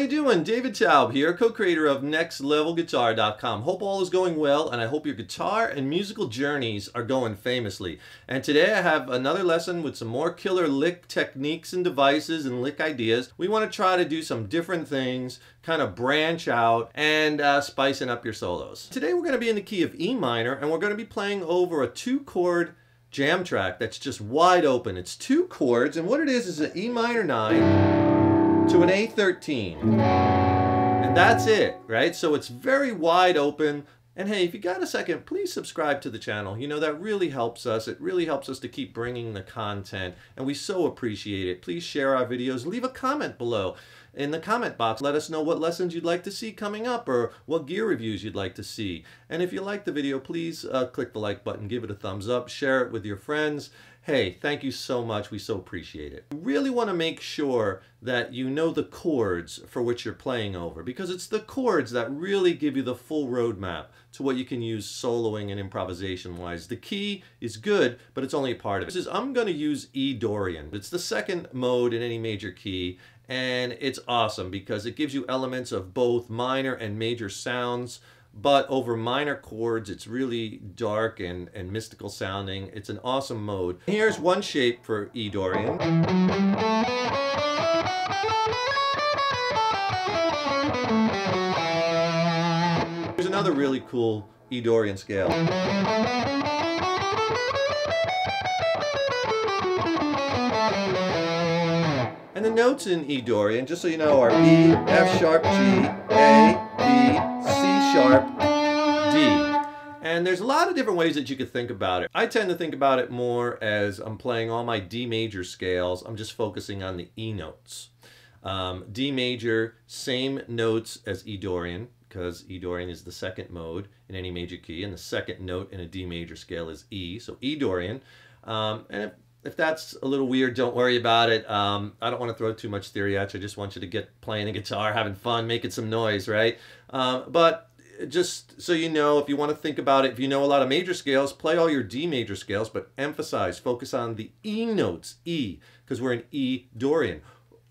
you doing? David Taub here, co-creator of NextLevelGuitar.com. Hope all is going well, and I hope your guitar and musical journeys are going famously. And today I have another lesson with some more killer lick techniques and devices and lick ideas. We want to try to do some different things, kind of branch out, and spicing up your solos. Today we're going to be in the key of E minor, and we're going to be playing over a 2-chord jam track that's just wide open. It's 2 chords, and what it is an E minor 9 to an A13. And that's it, right? So it's very wide open. And hey, if you got a second, please subscribe to the channel. You know, that really helps us. It really helps us to keep bringing the content, and we so appreciate it. Please share our videos. Leave a comment below in the comment box. Let us know what lessons you'd like to see coming up or what gear reviews you'd like to see. And if you like the video, please click the like button, give it a thumbs up, share it with your friends. Hey, thank you so much. We so appreciate it. We really want to make sure that you know the chords for which you're playing over, because it's the chords that really give you the full roadmap to what you can use soloing and improvisation-wise. The key is good, but it's only a part of it. I'm going to use E Dorian. It's the second mode in any major key, and it's awesome because it gives you elements of both minor and major sounds. But over minor chords, it's really dark and mystical sounding. It's an awesome mode. Here's one shape for E Dorian. Here's another really cool E Dorian scale. And the notes in E Dorian, just so you know, are E, F sharp, G, A, B, C sharp, D. And there's a lot of different ways that you could think about it. I tend to think about it more as I'm playing all my D major scales. I'm just focusing on the E notes. D major, same notes as E Dorian, because E Dorian is the second mode in any major key, and the second note in a D major scale is E, so E Dorian. And if that's a little weird, don't worry about it. I don't want to throw too much theory at you. I just want you to get playing the guitar, having fun, making some noise, right? But just so you know, if you want to think about it, if you know a lot of major scales, play all your D major scales, but emphasize, focus on the E notes, E, because we're in E Dorian.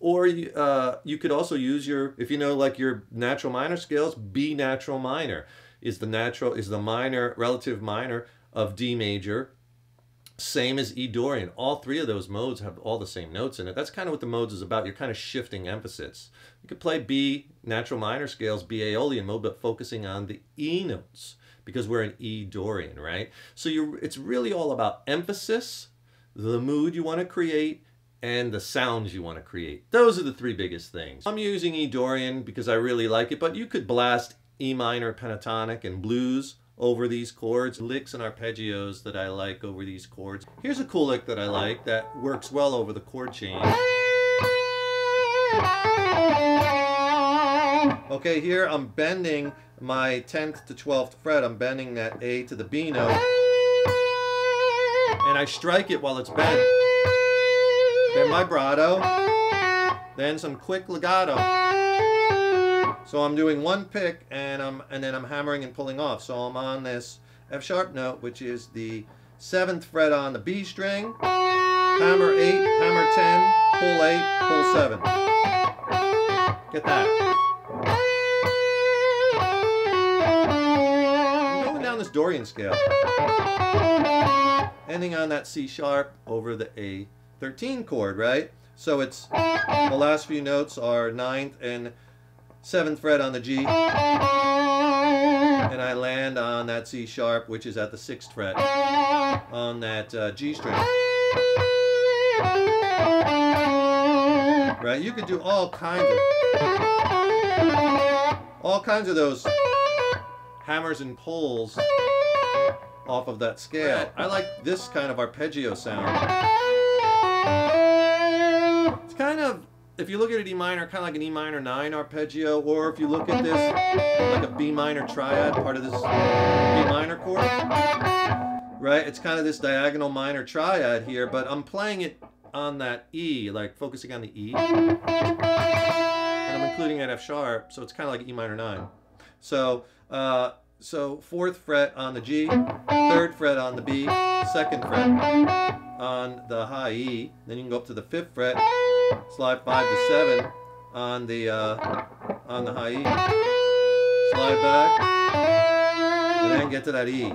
Or you could also use your, if you know like your natural minor scales, B natural minor is the minor, relative minor of D major. Same as E Dorian. All three of those modes have all the same notes in it. That's kind of what the modes is about. You're kind of shifting emphasis. You could play B natural minor scales, B Aeolian mode, but focusing on the E notes because we're in E Dorian, right? So it's really all about emphasis, the mood you want to create, and the sounds you want to create. Those are the 3 biggest things. I'm using E Dorian because I really like it, but you could blast E minor pentatonic and blues over these chords, licks and arpeggios that I like over these chords. Here's a cool lick that I like that works well over the chord change. Okay, here I'm bending my 10th to 12th fret. I'm bending that A to the B note, and I strike it while it's bent. Then vibrato, then some quick legato. So I'm doing one pick, and then I'm hammering and pulling off. So I'm on this F sharp note, which is the 7th fret on the B string. Hammer 8, hammer 10, pull 8, pull 7. Get that. I'm going down this Dorian scale, ending on that C sharp over the A13 chord, right? So it's the last few notes are 9th and 7th fret on the G, and I land on that C sharp, which is at the 6th fret on that G string. Right? You could do all kinds of those hammers and pulls off of that scale. I like this kind of arpeggio sound. It's kind of, if you look at an E minor, kind of like an E minor 9 arpeggio, or if you look at this like a B minor triad, part of this B minor chord, right? It's kind of this diagonal minor triad here, but I'm playing it on that E, like focusing on the E, and I'm including an F sharp, so it's kind of like E minor 9. So, so 4th fret on the G, 3rd fret on the B, 2nd fret on the high E, then you can go up to the 5th fret, slide 5 to 7 on the on the high E. Slide back, and then get to that E.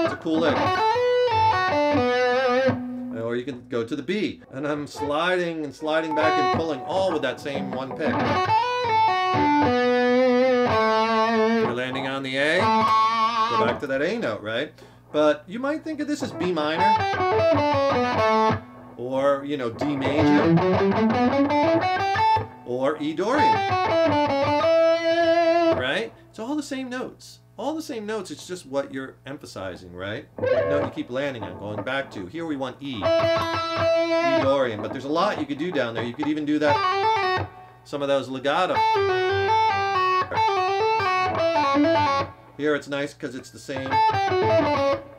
It's a cool lick. Or you can go to the B, and I'm sliding and sliding back and pulling, all with that same one pick. You're landing on the A, go back to that A note, right? But you might think of this as B minor, or, you know, D major, or E Dorian, right? It's all the same notes. All the same notes, it's just what you're emphasizing, right? What note you keep landing on, going back to. Here we want E. E Dorian. But there's a lot you could do down there. You could even do that, some of those legato. Here it's nice because it's the same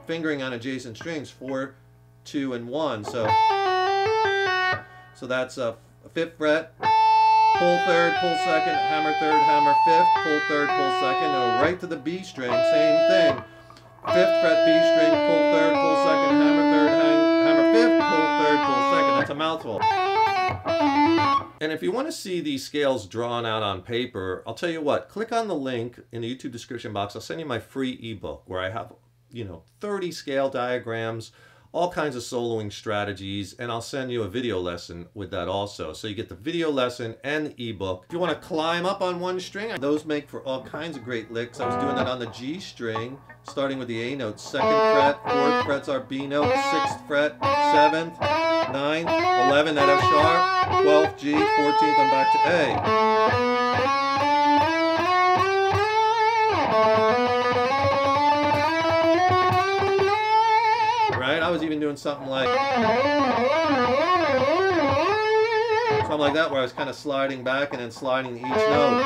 fingering on adjacent strings, 4, 2, and 1. So that's a 5th fret. Pull 3rd, pull 2nd, hammer 3rd, hammer 5th, pull 3rd, pull 2nd, and right to the B string, same thing. 5th fret B string, pull 3rd, pull 2nd, hammer 3rd, hammer 5th, pull 3rd, pull 2nd. That's a mouthful. And if you want to see these scales drawn out on paper, I'll tell you what, click on the link in the YouTube description box. I'll send you my free ebook where I have, 30 scale diagrams, all kinds of soloing strategies, and I'll send you a video lesson with that also. So you get the video lesson and the ebook. If you want to climb up on one string, those make for all kinds of great licks. I was doing that on the G string, starting with the A note. 2nd fret, 4th fret's our B note, 6th fret, 7th, 9th, 11th, that F sharp, 12th G, 14th, I'm back to A. I was even doing something like that, where I was kind of sliding back and then sliding each note.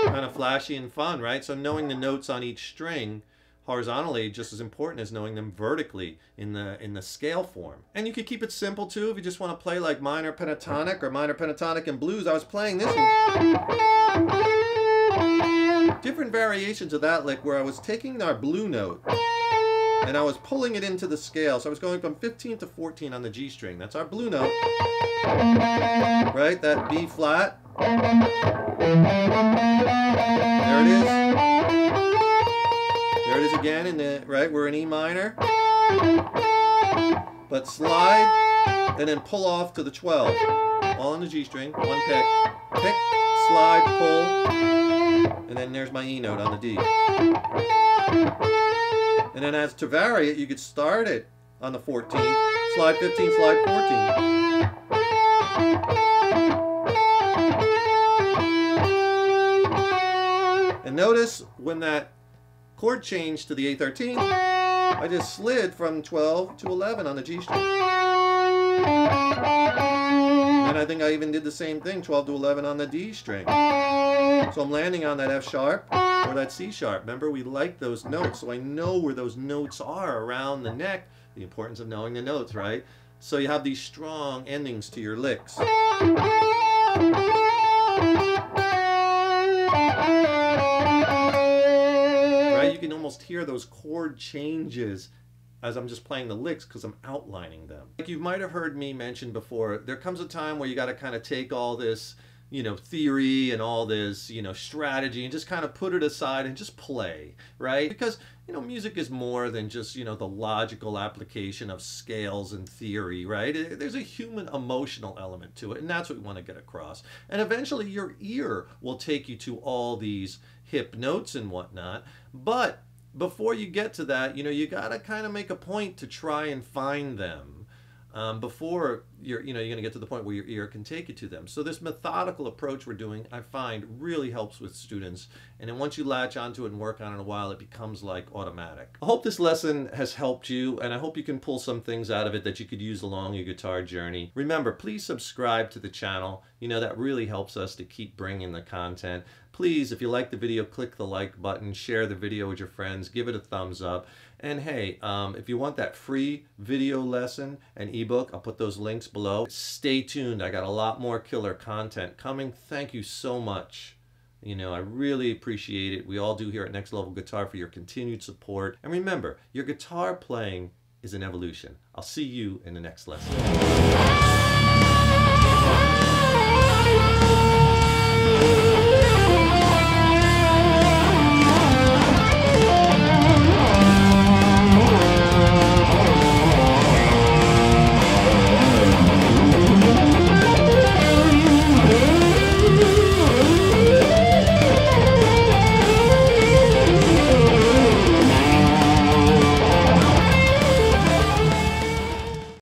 Kind of flashy and fun, right? So knowing the notes on each string horizontally just as important as knowing them vertically in the scale form. And you could keep it simple too if you just want to play like minor pentatonic or minor pentatonic and blues. I was playing this one. Different variations of that lick where I was taking our blue note and I was pulling it into the scale. So I was going from 15 to 14 on the G string. That's our blue note. Right? That B flat. There it is. There it is again in the right, we're in E minor. But slide and then pull off to the 12. All on the G string. One pick. Pick, slide, pull. And then there's my E note on the D. And then as to vary it, you could start it on the 14th, slide 15, slide 14. And notice when that chord changed to the A13, I just slid from 12 to 11 on the G string. And I think I even did the same thing, 12 to 11 on the D string. So I'm landing on that F sharp or that C sharp. Remember, we like those notes, so I know where those notes are around the neck. The importance of knowing the notes, right? So you have these strong endings to your licks. Right? You can almost hear those chord changes as I'm just playing the licks because I'm outlining them. Like you might have heard me mention before, there comes a time where you got to kind of take all this, theory and all this, strategy and just kind of put it aside and just play, right? Because, music is more than just, the logical application of scales and theory, right? There's a human emotional element to it, and that's what we want to get across. And eventually your ear will take you to all these hip notes and whatnot, but before you get to that, you got to kind of make a point to try and find them. Before you're going to get to the point where your ear can take you to them. So this methodical approach we're doing, I find, really helps with students. And then once you latch onto it and work on it a while, it becomes like automatic. I hope this lesson has helped you, and I hope you can pull some things out of it that you could use along your guitar journey. Remember, please subscribe to the channel. That really helps us to keep bringing the content. Please, if you like the video, click the like button, share the video with your friends, give it a thumbs up. And hey, if you want that free video lesson and ebook, I'll put those links below. Stay tuned. I got a lot more killer content coming. Thank you so much. I really appreciate it. We all do here at Next Level Guitar for your continued support. And remember, your guitar playing is an evolution. I'll see you in the next lesson.